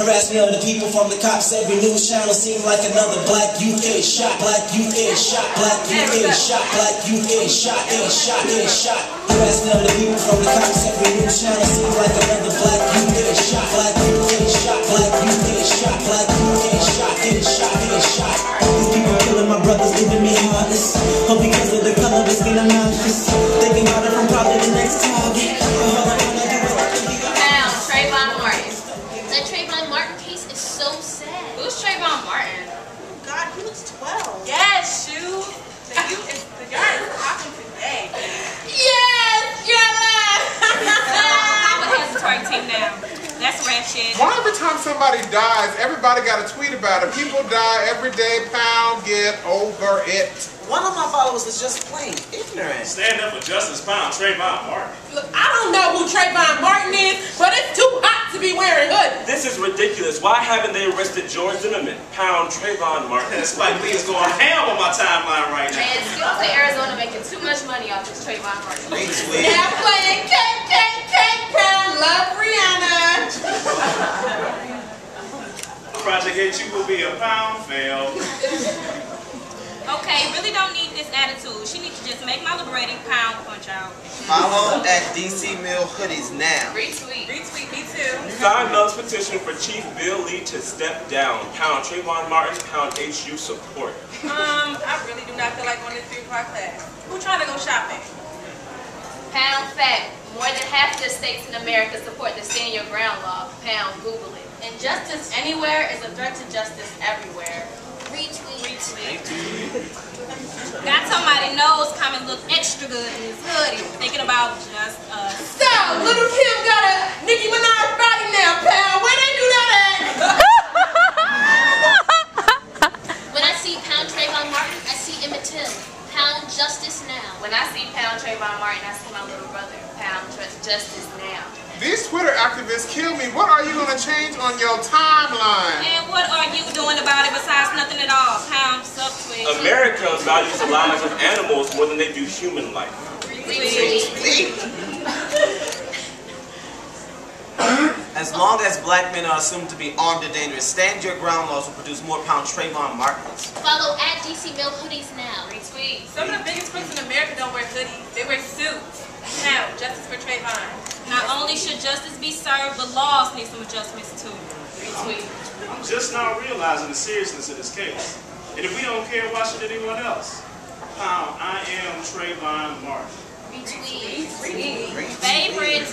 Harassment of the people from the cops. Every news channel seemed like another black youth getting shot. Black youth getting shot. Black youth getting shot. Black youth getting shot. Getting shot. Getting shot. Harassment of the people from the cops. Every news channel seemed like another black youth getting shot. Black youth getting shot. Black youth getting shot. Black youth getting shot. Getting shot. Getting shot. These people killing my brothers, leaving me heartless. Hope because of the color of his skin I'm nauseous. Thinking about it from probably the next target. Now, Trayvon Martin. That Trayvon Martin case is so sad. Who's Trayvon Martin? Oh God, he looks 12. Yes, Shoe. The guy is popping today. Yes, you're alive. I'm a hesitatory team now. That's ratchet. Why every time somebody dies, everybody got to tweet about it? People die every day. Pound, get over it. One of my followers is just plain ignorant. Stand up for justice, pound Trayvon Martin. Look, I don't know who Trayvon Martin is, but it's too hot to be wearing hoodies. This is ridiculous. Why haven't they arrested George Zimmerman? Pound Trayvon Martin. It's like Lee is going ham on my timeline right now. And skills in Arizona making too much money off this Trayvon Martin. Now playing cake, pound, love Rihanna. Project H, you will be a pound fail. Okay, really don't need this attitude. She needs to just make my liberating pound punch out. Follow at DC Mill Hoodies now. Retweet. Retweet, me too. Sign Mel's petition for Chief Bill Lee to step down. Pound Trayvon Martin, pound HU support. I really do not feel like going to 3 o'clock class. Who trying to go shopping? Pound fact. More than half the states in America support the Stand Your Ground law. Pound Google it. Injustice anywhere is a threat to justice everywhere. Retweet. Got somebody nose coming look extra good in his hoodie, thinking about just us. So, Little Kim got a Nicki Minaj body now, pal. Where they do that at? When I see Pound Trayvon Martin, I see Emmett Till. Pound justice now. When I see Pound Trayvon Martin, I see my little brother. Pound justice now. These Twitter activists kill me. What are you going to change on your timeline? And what are you doing about it besides nothing at all? Pound subtweet. America values the lives of animals more than they do human life. As long as black men are assumed to be armed and dangerous, Stand Your Ground laws will produce more Pound Trayvon Martins. Follow at DC Mill Hoodies now. Retweet. Some of the biggest crooks in America don't wear hoodies. They wear suits. Now, justice for Trayvon. Not only should justice be served, but laws need some adjustments too. Retweet. I'm just now realizing the seriousness of this case. And if we don't care, why should anyone else? Pound, I am Trayvon Martin. Retweet. Favorite.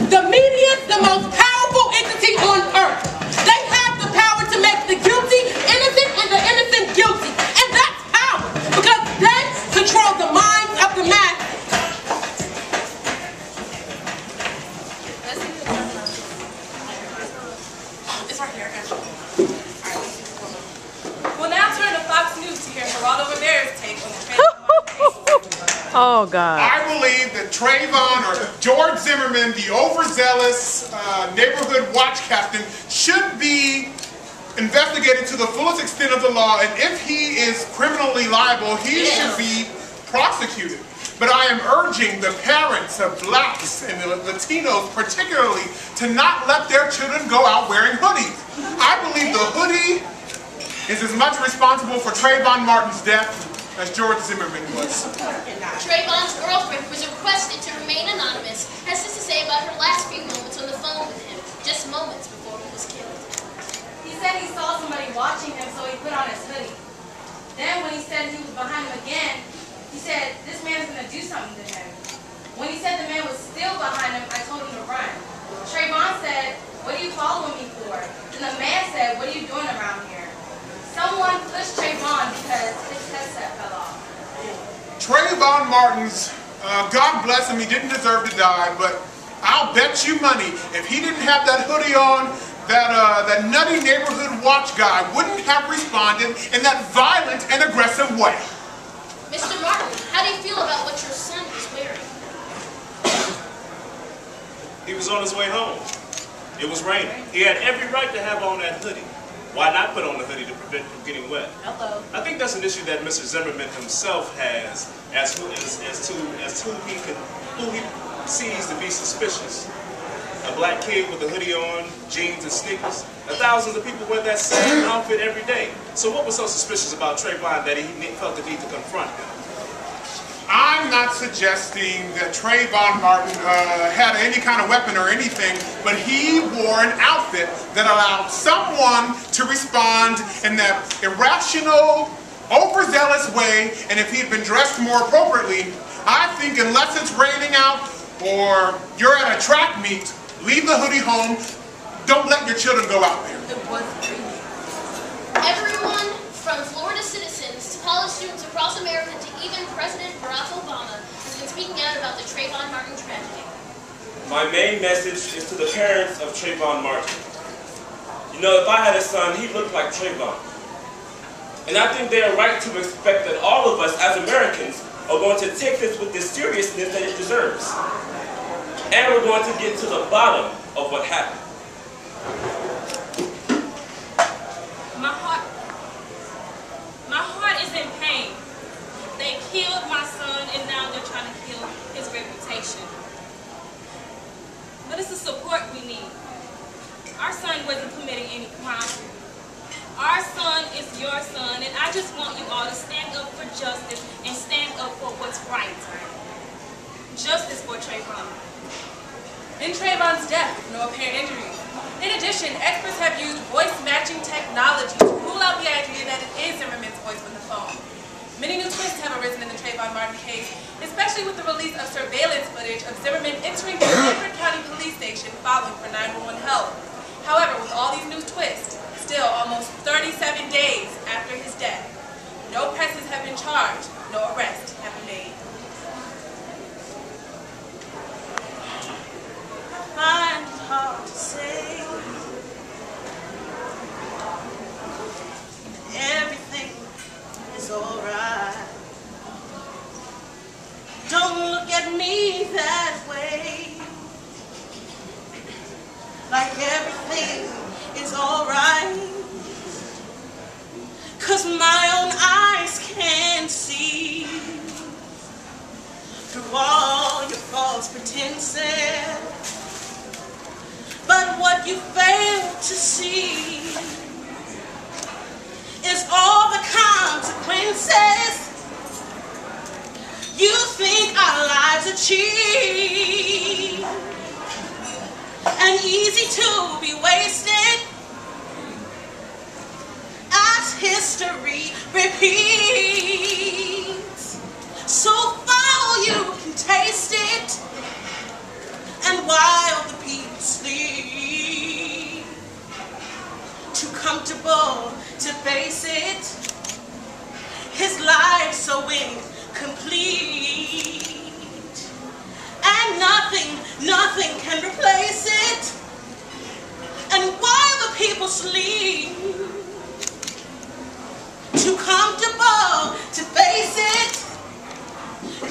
The media is the most powerful entity on earth. They have the power to make the guilty innocent and the innocent guilty. And that's power, because they control the minds of the masses. It's right here. We'll now turn to Fox News to hear Geraldo Rivera's take on the Trayvon case. Oh, God. I believe that Trayvon or George Zimmerman, the overzealous neighborhood watch captain, should be investigated to the fullest extent of the law, and if he is criminally liable, he should be prosecuted. But I am urging the parents of blacks and the Latinos particularly to not let their children go out wearing hoodies. I believe the hoodie is as much responsible for Trayvon Martin's death as George Zimmerman was. Trayvon's girlfriend was requested to remain anonymous, has this to say about her last few moments on the phone with him, just moments before he was killed. He said he saw somebody watching him, so he put on his hoodie. Then when he said he was behind him again, he said, this man's going to do something to him. When he said the man was still behind him, I told him to run. Trayvon said, what are you following me for? And the man said, what are you doing around here? Someone pushed Trayvon because his headset fell off. Trayvon Martin's, God bless him, he didn't deserve to die, but I'll bet you money, if he didn't have that hoodie on, that nutty neighborhood watch guy wouldn't have responded in that violent and aggressive way. Mr. Martin, how do you feel about what your son is wearing? He was on his way home. It was raining. He had every right to have on that hoodie. Why not put on the hoodie to prevent from getting wet? Hello. I think that's an issue that Mr. Zimmerman himself has as who he sees to be suspicious. A black kid with a hoodie on, jeans and sneakers. Thousands of people wear that same outfit every day. So what was so suspicious about Trayvon that he felt the need to confront him? I'm not suggesting that Trayvon Martin had any kind of weapon or anything, but he wore an outfit that allowed someone to respond in that irrational, overzealous way, and if he had been dressed more appropriately, I think unless it's raining out or you're at a track meet, leave the hoodie home. Don't let your children go out there. Everyone, from Florida citizens to college students across America to even President Barack Obama, has been speaking out about the Trayvon Martin tragedy. My main message is to the parents of Trayvon Martin. You know, if I had a son, he looked like Trayvon. And I think they are right to expect that all of us as Americans are going to take this with the seriousness that it deserves. And we're going to get to the bottom of what happened. My heart is in pain. They killed my son and now they're trying to kill his reputation. But it's the support we need. Our son wasn't committing any crime. Our son is your son, and I just want you all to stand up for justice and stand up for what's right. Justice for Trayvon. In Trayvon's death, no apparent injuries. In addition, experts have used voice-matching technology to rule out the idea that it is Zimmerman's voice on the phone. Many new twists have arisen in the Trayvon Martin case, especially with the release of surveillance footage of Zimmerman entering the Bedford County Police Station following for 911 help. However, with all these new twists, still almost 37 days after his death, no presses have been charged, no arrests have been made. I find it hard to say everything is alright. Don't look at me that way, like everything is alright, 'cause my own eyes can see through all your false pretenses. But what you fail to see is all the consequences. You think our lives are cheap and easy to be wasted as history repeats. So far you can taste it, and while the people sleep, too comfortable to face it, his life so incomplete, and nothing can replace it. And while the people sleep, too comfortable to face it,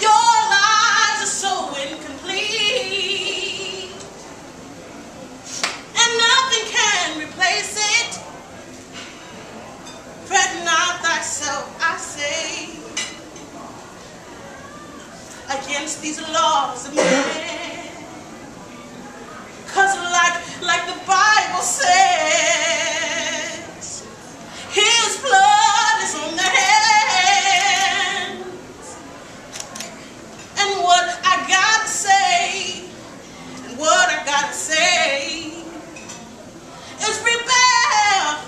your lives are so incomplete, and nothing can replace it. Fret not thyself, I say, against these laws of man, 'cause like the Bible says, his blood is on their hands. And what I gotta say, and what I gotta say, is rebel,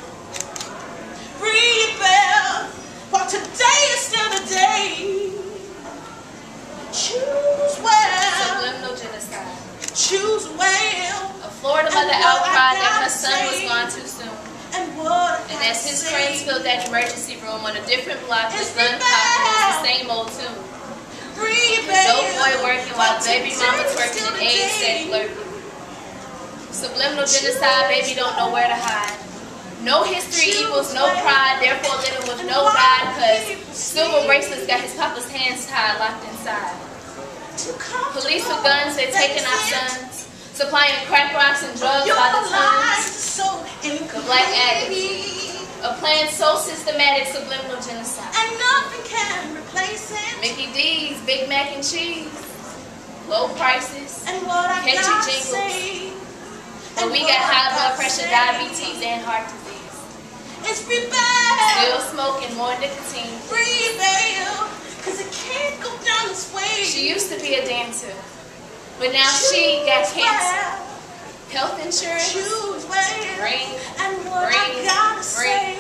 rebel, for today is still the day. Choose well. Subliminal genocide. Choose well. A Florida mother outcried that her son was gone too soon. And as his friends filled that emergency room on a different block with gun popping, it's the same old tune. No boy working while baby mama twerking and AIDS steady lurking. Subliminal genocide, baby don't know where to hide. No history equals no pride, therefore living with no God, cause silver bracelets got his papa's hands tied, locked inside. Police with guns, they're taking our sons. So supplying crack rocks and drugs by the tons, the black addict. A plan so systematic, subliminal genocide. And nothing can replace it. Mickey D's, Big Mac and cheese, low prices, And what I catchy gotta jingles. say, But we got high blood pressure, diabetes, and heart disease. it's rebel. Still smoking more nicotine. Rebel. Cause it can't go down this way. She used to be a dancer, but now she got cancer. Health insurance, Choose where. ring, And what I ring, gotta ring. say.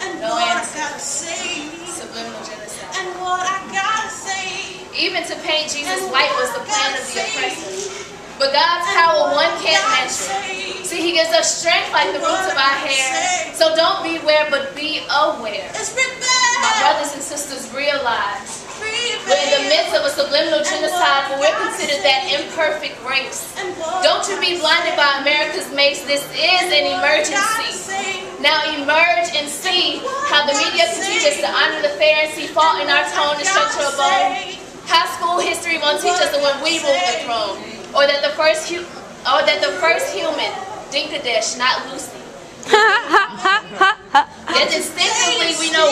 And No what answer. I gotta say. Subliminal genocide. And what I gotta say. Even to paint Jesus And white what was the I plan gotta of the say. oppressor. But God's And power what one I can't gotta measure. say. See, He gives us strength like the roots of our hair. So don't beware, but be aware. It's My rebel. brothers and sisters, realize Rebel. we're in the midst of a subliminal genocide, but we're considered that imperfect race. And what Don't you I be gotta blinded say. by America's mace. This is an emergency. Now emerge and see how the media can teach us to honor the fair and see fault in our tone and structure of bone. High school history won't teach us that when we rule the throne, or that the first human, Dinkadesh, not Lucy. Yet instinctively we know.